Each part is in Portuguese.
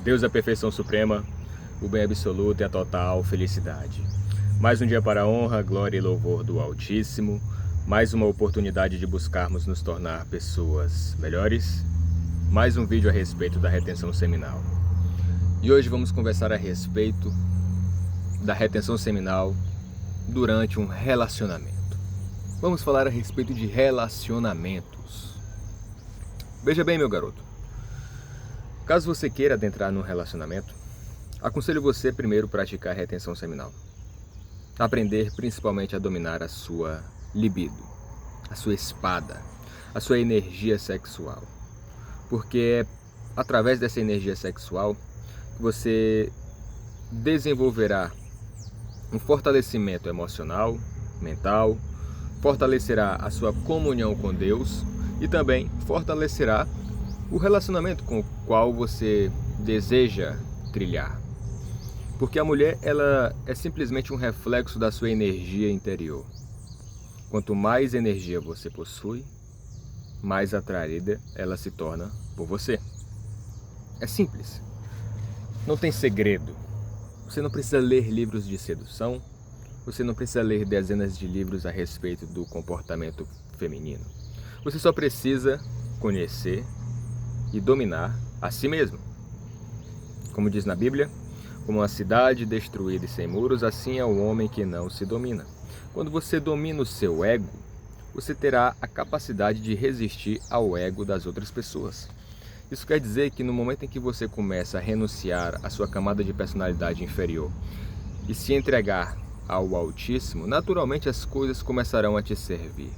Deus é a perfeição suprema, o bem absoluto e a total felicidade. Mais um dia para a honra, glória e louvor do Altíssimo, mais uma oportunidade de buscarmos nos tornar pessoas melhores, mais um vídeo a respeito da retenção seminal. E hoje vamos conversar a respeito da retenção seminal durante um relacionamento. Vamos falar a respeito de relacionamentos. Veja bem, meu garoto, caso você queira adentrar num relacionamento, aconselho você primeiro praticar retenção seminal. Aprender principalmente a dominar a sua libido, a sua espada, a sua energia sexual. Porque é através dessa energia sexual que você desenvolverá um fortalecimento emocional, mental, fortalecerá a sua comunhão com Deus e também fortalecerá o relacionamento com o qual você deseja trilhar. Porque a mulher, ela é simplesmente um reflexo da sua energia interior. Quanto mais energia você possui, mais atraída ela se torna por você. É simples. Não tem segredo. Você não precisa ler livros de sedução. Você não precisa ler dezenas de livros a respeito do comportamento feminino. Você só precisa conhecer e dominar a si mesmo. Como diz na Bíblia, como uma cidade destruída e sem muros, assim é o homem que não se domina. Quando você domina o seu ego, você terá a capacidade de resistir ao ego das outras pessoas. Isso quer dizer que no momento em que você começa a renunciar à sua camada de personalidade inferior e se entregar ao Altíssimo, naturalmente as coisas começarão a te servir.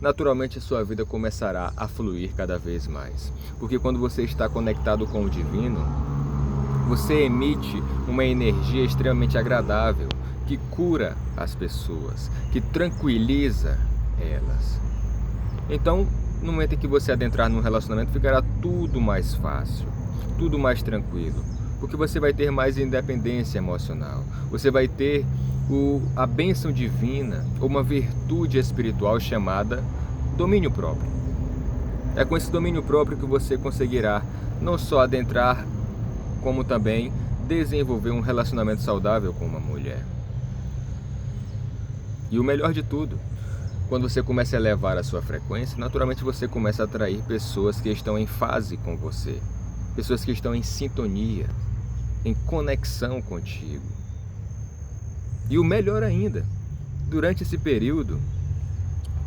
Naturalmente a sua vida começará a fluir cada vez mais. Porque quando você está conectado com o Divino, você emite uma energia extremamente agradável, que cura as pessoas, que tranquiliza elas. Então, no momento em que você adentrar num relacionamento, ficará tudo mais fácil, tudo mais tranquilo, porque você vai ter mais independência emocional, você vai ter a bênção divina, ou uma virtude espiritual chamada domínio próprio. É com esse domínio próprio que você conseguirá não só adentrar, como também desenvolver um relacionamento saudável com uma mulher. E o melhor de tudo, quando você começa a elevar a sua frequência, naturalmente você começa a atrair pessoas que estão em fase com você, pessoas que estão em sintonia, em conexão contigo. E o melhor ainda, durante esse período,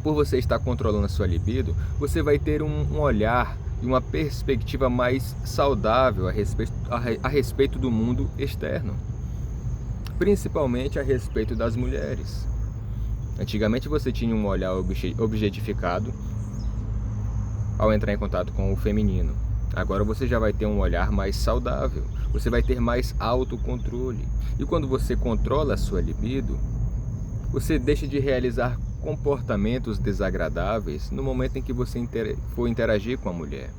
por você estar controlando a sua libido, você vai ter um olhar e uma perspectiva mais saudável a respeito do mundo externo, principalmente a respeito das mulheres. Antigamente você tinha um olhar objetificado ao entrar em contato com o feminino. Agora você já vai ter um olhar mais saudável, você vai ter mais autocontrole. E quando você controla a sua libido, você deixa de realizar comportamentos desagradáveis no momento em que você for interagir com a mulher.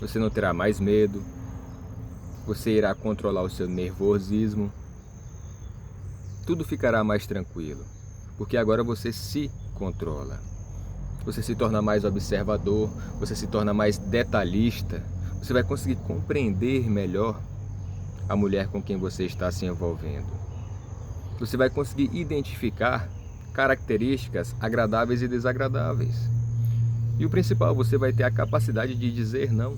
Você não terá mais medo, você irá controlar o seu nervosismo, tudo ficará mais tranquilo, porque agora você se controla. Você se torna mais observador, você se torna mais detalhista, você vai conseguir compreender melhor a mulher com quem você está se envolvendo. Você vai conseguir identificar características agradáveis e desagradáveis. E o principal, você vai ter a capacidade de dizer não.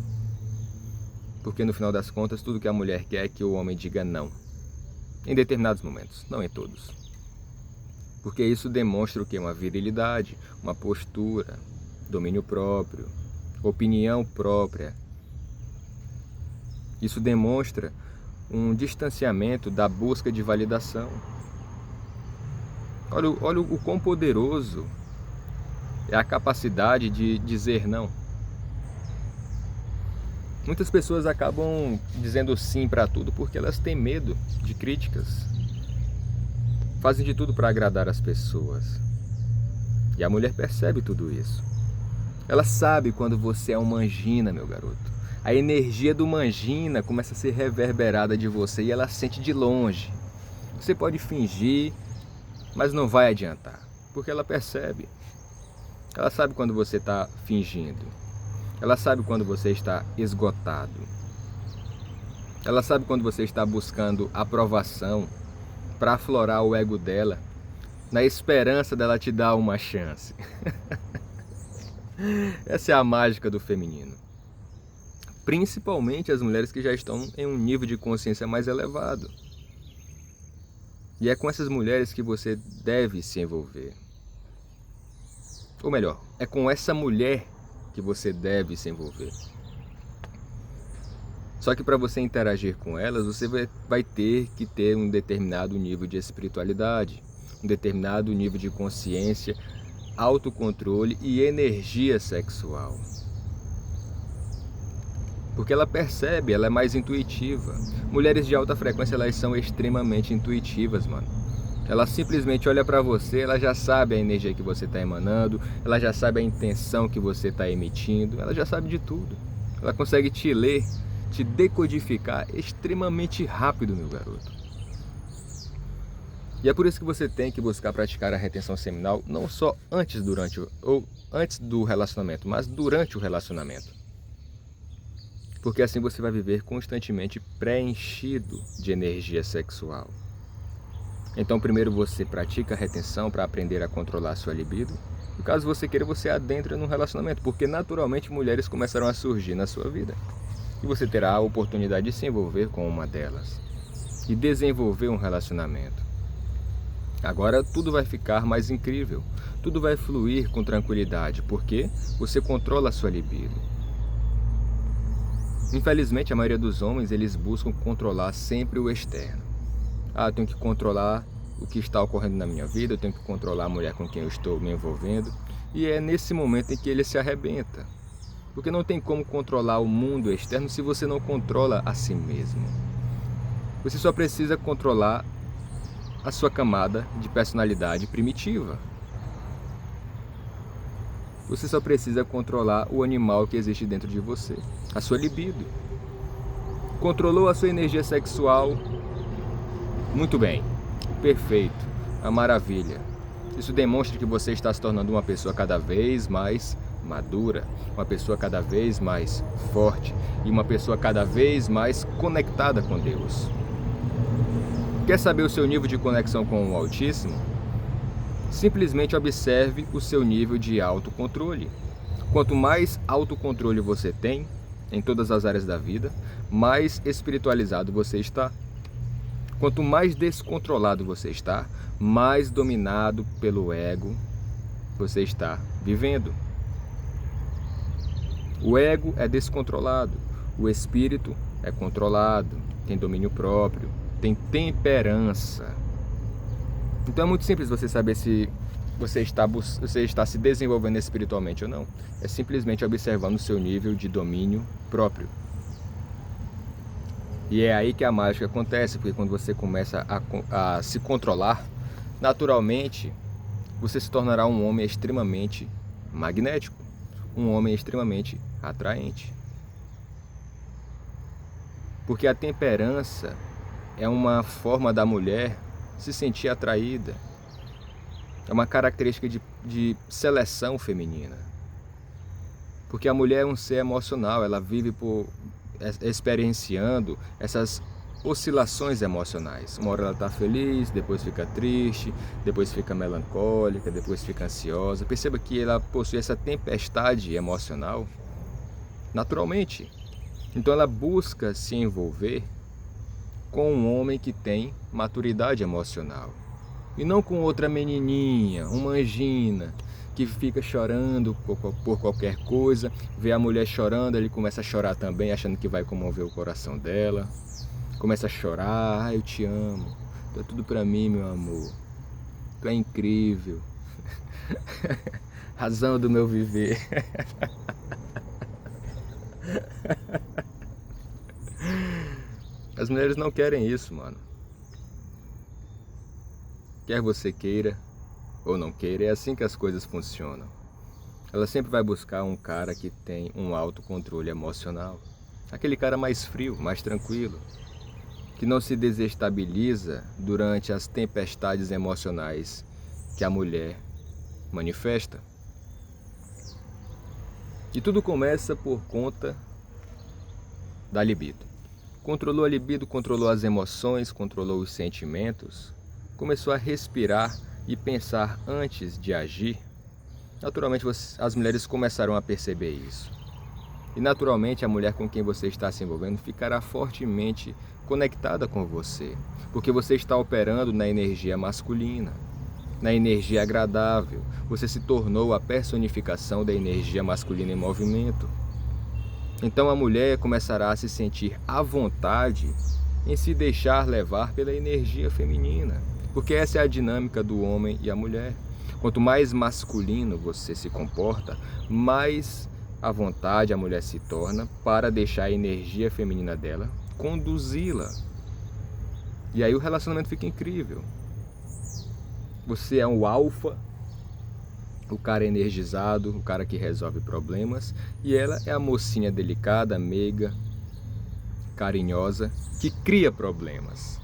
Porque no final das contas, tudo que a mulher quer é que o homem diga não. Em determinados momentos, não em todos. Porque isso demonstra o quê? Uma virilidade, uma postura, domínio próprio, opinião própria. Isso demonstra um distanciamento da busca de validação. Olha o quão poderoso é a capacidade de dizer não. Muitas pessoas acabam dizendo sim para tudo porque elas têm medo de críticas. Fazem de tudo para agradar as pessoas. E a mulher percebe tudo isso. Ela sabe quando você é um mangina, meu garoto. A energia do mangina começa a ser reverberada de você e ela sente de longe. Você pode fingir, mas não vai adiantar, porque ela percebe. Ela sabe quando você está fingindo. Ela sabe quando você está esgotado. Ela sabe quando você está buscando aprovação para aflorar o ego dela, na esperança dela te dar uma chance. Essa é a mágica do feminino. Principalmente as mulheres que já estão em um nível de consciência mais elevado. E é com essas mulheres que você deve se envolver. Ou melhor, é com essa mulher que você deve se envolver. Só que para você interagir com elas, você vai ter que ter um determinado nível de espiritualidade, um determinado nível de consciência, autocontrole e energia sexual. Porque ela percebe, ela é mais intuitiva. Mulheres de alta frequência, elas são extremamente intuitivas, mano. Ela simplesmente olha pra você, ela já sabe a energia que você está emanando, ela já sabe a intenção que você está emitindo, ela já sabe de tudo. Ela consegue te ler, te decodificar extremamente rápido, meu garoto. E é por isso que você tem que buscar praticar a retenção seminal, não só antes do relacionamento, mas durante o relacionamento. Porque assim você vai viver constantemente preenchido de energia sexual. Então primeiro você pratica a retenção para aprender a controlar a sua libido. E caso você queira, você adentra num relacionamento, porque naturalmente mulheres começarão a surgir na sua vida. E você terá a oportunidade de se envolver com uma delas e desenvolver um relacionamento. Agora tudo vai ficar mais incrível, tudo vai fluir com tranquilidade, porque você controla a sua libido. Infelizmente, a maioria dos homens, eles buscam controlar sempre o externo. Eu tenho que controlar o que está ocorrendo na minha vida, eu tenho que controlar a mulher com quem eu estou me envolvendo. E é nesse momento em que ele se arrebenta. Porque não tem como controlar o mundo externo se você não controla a si mesmo. Você só precisa controlar a sua camada de personalidade primitiva. Você só precisa controlar o animal que existe dentro de você, a sua libido. Controlou a sua energia sexual? Muito bem, perfeito, a maravilha. Isso demonstra que você está se tornando uma pessoa cada vez mais madura, uma pessoa cada vez mais forte e uma pessoa cada vez mais conectada com Deus. Quer saber o seu nível de conexão com o Altíssimo? Simplesmente observe o seu nível de autocontrole. Quanto mais autocontrole você tem em todas as áreas da vida, mais espiritualizado você está. Quanto mais descontrolado você está, mais dominado pelo ego você está vivendo. O ego é descontrolado, o espírito é controlado, tem domínio próprio, tem temperança. Então é muito simples você saber se você está se desenvolvendo espiritualmente ou não. É simplesmente observando o seu nível de domínio próprio. E é aí que a mágica acontece, porque quando você começa a se controlar, naturalmente você se tornará um homem extremamente magnético, um homem extremamente atraente. Porque a temperança é uma forma da mulher se sentir atraída. É uma característica de seleção feminina. Porque a mulher é um ser emocional, ela vive experienciando essas oscilações emocionais. Uma hora ela está feliz, depois fica triste, depois fica melancólica, depois fica ansiosa. Perceba que ela possui essa tempestade emocional naturalmente. Então ela busca se envolver com um homem que tem maturidade emocional. E não com outra menininha, uma angina, que fica chorando por qualquer coisa, vê a mulher chorando, ele começa a chorar também, achando que vai comover o coração dela. Começa a chorar, eu te amo, tu é tudo pra mim, meu amor, tu é incrível, razão do meu viver. As mulheres não querem isso, mano. Quer você queira ou não queira, é assim que as coisas funcionam. Ela sempre vai buscar um cara que tem um autocontrole emocional. Aquele cara mais frio, mais tranquilo, que não se desestabiliza durante as tempestades emocionais que a mulher manifesta. E tudo começa por conta da libido. Controlou a libido, controlou as emoções, controlou os sentimentos, começou a respirar e pensar antes de agir. Naturalmente as mulheres começaram a perceber isso. E naturalmente a mulher com quem você está se envolvendo ficará fortemente conectada com você, porque você está operando na energia masculina, na energia agradável. Você se tornou a personificação da energia masculina em movimento. Então a mulher começará a se sentir à vontade em se deixar levar pela energia feminina, porque essa é a dinâmica do homem e a mulher. Quanto mais masculino você se comporta, mais à vontade a mulher se torna para deixar a energia feminina dela conduzi-la. E aí o relacionamento fica incrível. Você é um alfa, o cara energizado, o cara que resolve problemas, e ela é a mocinha delicada, meiga, carinhosa, que cria problemas.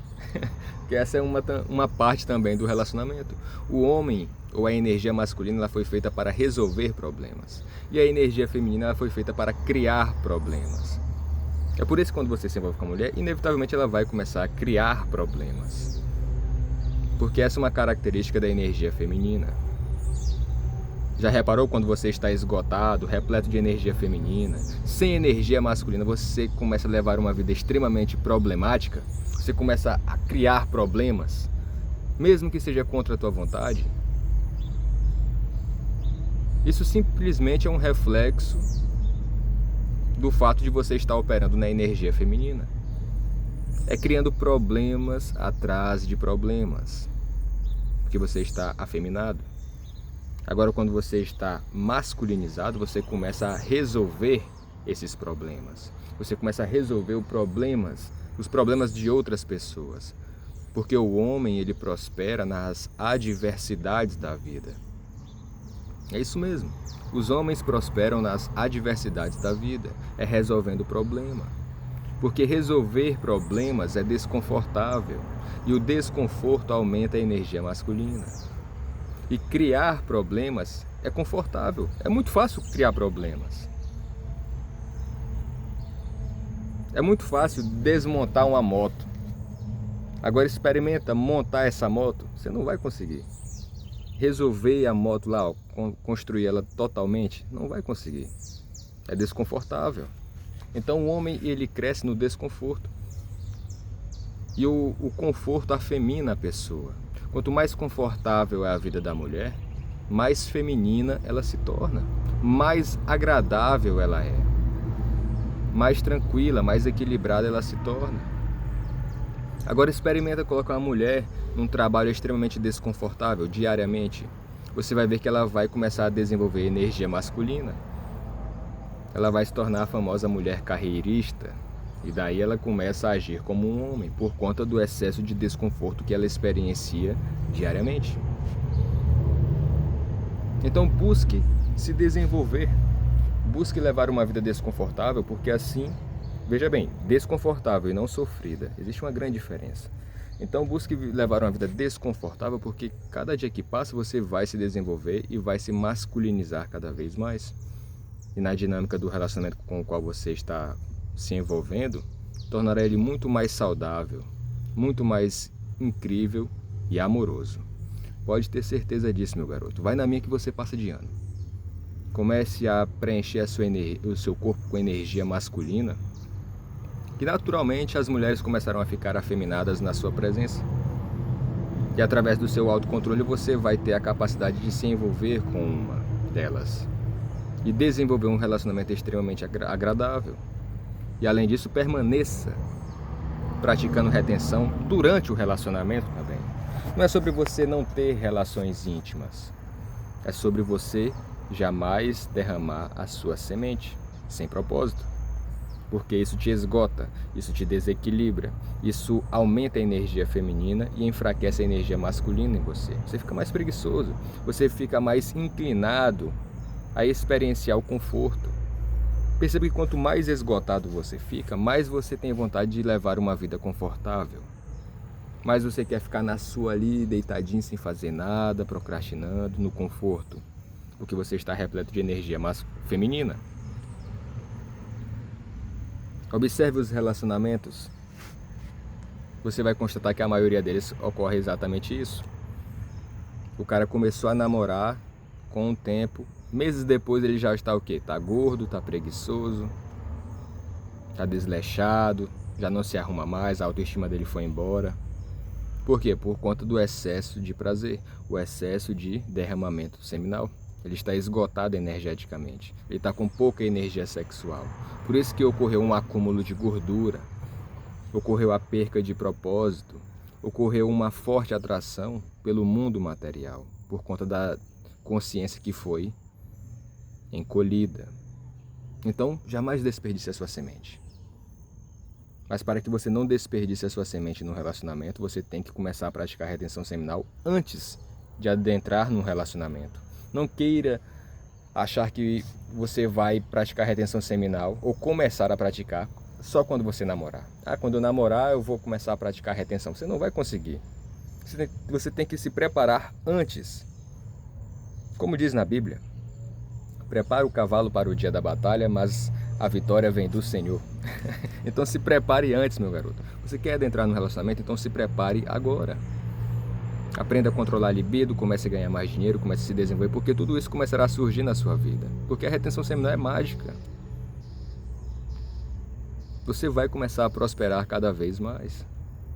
Que essa é uma parte também do relacionamento. O homem, ou a energia masculina, ela foi feita para resolver problemas. E a energia feminina, ela foi feita para criar problemas. É por isso que quando você se envolve com a mulher, inevitavelmente ela vai começar a criar problemas. Porque essa é uma característica da energia feminina. Já reparou quando você está esgotado, repleto de energia feminina, sem energia masculina, você começa a levar uma vida extremamente problemática? Você começa a criar problemas, mesmo que seja contra a tua vontade? Isso simplesmente é um reflexo do fato de você estar operando na energia feminina. É criando problemas atrás de problemas, porque você está afeminado. Agora, quando você está masculinizado, você começa a resolver esses problemas. Você começa a resolver os problemas de outras pessoas. Porque o homem, ele prospera nas adversidades da vida. É isso mesmo. Os homens prosperam nas adversidades da vida. É resolvendo o problema. Porque resolver problemas é desconfortável. E o desconforto aumenta a energia masculina. E criar problemas é confortável. É muito fácil criar problemas. É muito fácil desmontar uma moto. Agora experimenta montar essa moto, você não vai conseguir. Resolver a moto lá, construir ela totalmente, não vai conseguir. É desconfortável. Então o homem, ele cresce no desconforto. E o conforto afemina a pessoa. Quanto mais confortável é a vida da mulher, mais feminina ela se torna, mais agradável ela é, mais tranquila, mais equilibrada ela se torna. Agora experimenta colocar uma mulher num trabalho extremamente desconfortável diariamente. Você vai ver que ela vai começar a desenvolver energia masculina. Ela vai se tornar a famosa mulher carreirista. E daí ela começa a agir como um homem, por conta do excesso de desconforto que ela experiencia diariamente. Então busque se desenvolver, busque levar uma vida desconfortável, porque assim, veja bem, desconfortável e não sofrida, existe uma grande diferença. Então busque levar uma vida desconfortável, porque cada dia que passa você vai se desenvolver e vai se masculinizar cada vez mais. E na dinâmica do relacionamento com o qual você está se envolvendo, tornará ele muito mais saudável, muito mais incrível e amoroso. Pode ter certeza disso, meu garoto. Vai na minha que você passa de ano. Comece a preencher o seu corpo com energia masculina, que naturalmente as mulheres começarão a ficar afeminadas na sua presença. E através do seu autocontrole você vai ter a capacidade de se envolver com uma delas e desenvolver um relacionamento extremamente agradável. E além disso, permaneça praticando retenção durante o relacionamento também. Não é sobre você não ter relações íntimas. É sobre você jamais derramar a sua semente sem propósito. Porque isso te esgota, isso te desequilibra, isso aumenta a energia feminina e enfraquece a energia masculina em você. Você fica mais preguiçoso, você fica mais inclinado a experienciar o conforto. Perceba que quanto mais esgotado você fica, mais você tem vontade de levar uma vida confortável. Mais você quer ficar na sua ali, deitadinho, sem fazer nada, procrastinando, no conforto. Porque você está repleto de energia feminina. Observe os relacionamentos. Você vai constatar que a maioria deles ocorre exatamente isso. O cara começou a namorar com o tempo, meses depois ele já está o quê? Tá gordo, tá preguiçoso, tá desleixado, já não se arruma mais, a autoestima dele foi embora. Por quê? Por conta do excesso de prazer, o excesso de derramamento seminal. Ele está esgotado energeticamente, ele está com pouca energia sexual. Por isso que ocorreu um acúmulo de gordura, ocorreu a perca de propósito, ocorreu uma forte atração pelo mundo material, por conta da consciência que foi encolhida. Então, jamais desperdice a sua semente. Mas para que você não desperdice a sua semente no relacionamento, você tem que começar a praticar retenção seminal antes de adentrar num relacionamento. Não queira achar que você vai praticar retenção seminal ou começar a praticar só quando você namorar. Quando eu namorar eu vou começar a praticar retenção. Você não vai conseguir. Você tem que se preparar antes. Como diz na Bíblia, prepara o cavalo para o dia da batalha, mas a vitória vem do Senhor. Então se prepare antes, meu garoto. Você quer adentrar no relacionamento, então se prepare agora. Aprenda a controlar a libido, comece a ganhar mais dinheiro, comece a se desenvolver, porque tudo isso começará a surgir na sua vida. Porque a retenção seminal é mágica. Você vai começar a prosperar cada vez mais.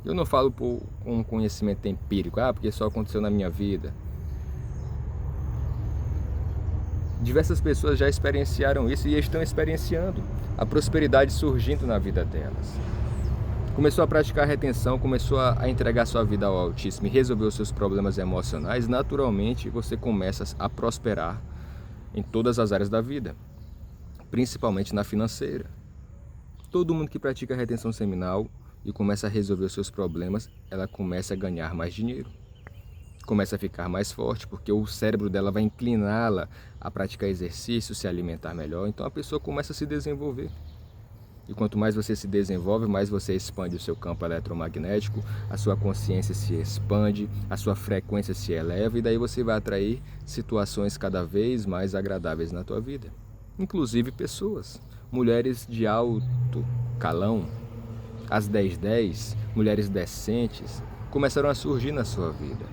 Eu não falo por um conhecimento empírico, porque só aconteceu na minha vida. Diversas pessoas já experienciaram isso e estão experienciando a prosperidade surgindo na vida delas. Começou a praticar retenção, começou a entregar sua vida ao Altíssimo e resolver os seus problemas emocionais, naturalmente você começa a prosperar em todas as áreas da vida, principalmente na financeira. Todo mundo que pratica retenção seminal e começa a resolver os seus problemas, ela começa a ganhar mais dinheiro. Começa a ficar mais forte, porque o cérebro dela vai incliná-la a praticar exercício, se alimentar melhor, então a pessoa começa a se desenvolver. E quanto mais você se desenvolve, mais você expande o seu campo eletromagnético, a sua consciência se expande, a sua frequência se eleva e daí você vai atrair situações cada vez mais agradáveis na tua vida. Inclusive pessoas, mulheres de alto calão, as 1010, mulheres decentes, começaram a surgir na sua vida.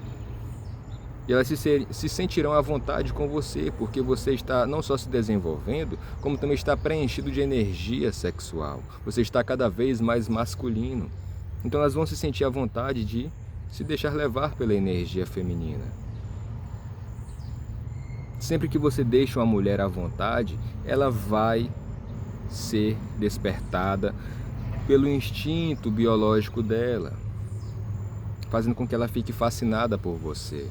E elas se sentirão à vontade com você, porque você está não só se desenvolvendo, como também está preenchido de energia sexual. Você está cada vez mais masculino. Então elas vão se sentir à vontade de se deixar levar pela energia feminina. Sempre que você deixa uma mulher à vontade, ela vai ser despertada pelo instinto biológico dela, fazendo com que ela fique fascinada por você.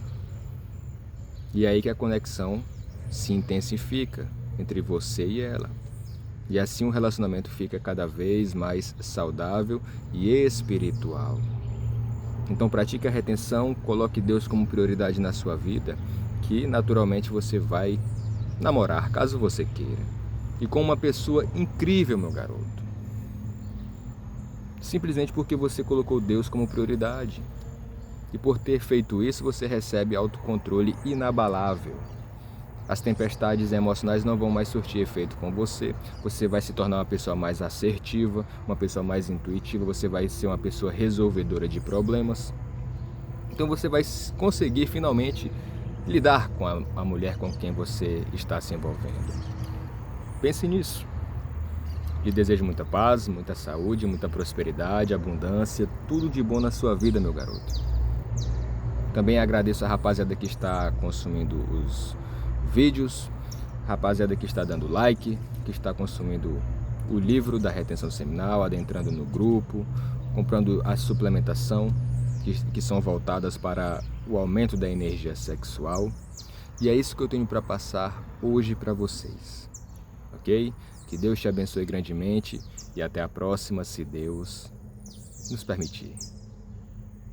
E é aí que a conexão se intensifica entre você e ela. E assim o relacionamento fica cada vez mais saudável e espiritual. Então pratique a retenção, coloque Deus como prioridade na sua vida, que naturalmente você vai namorar, caso você queira. E com uma pessoa incrível, meu garoto. Simplesmente porque você colocou Deus como prioridade. E por ter feito isso, você recebe autocontrole inabalável. As tempestades emocionais não vão mais surtir efeito com você. Você vai se tornar uma pessoa mais assertiva, uma pessoa mais intuitiva, você vai ser uma pessoa resolvedora de problemas. Então você vai conseguir finalmente lidar com a mulher com quem você está se envolvendo. Pense nisso. Lhe desejo muita paz, muita saúde, muita prosperidade, abundância, tudo de bom na sua vida, meu garoto. Também agradeço a rapaziada que está consumindo os vídeos, rapaziada que está dando like, que está consumindo o livro da retenção seminal, adentrando no grupo, comprando a suplementação, que são voltadas para o aumento da energia sexual. E é isso que eu tenho para passar hoje para vocês, ok? Que Deus te abençoe grandemente e até a próxima, se Deus nos permitir.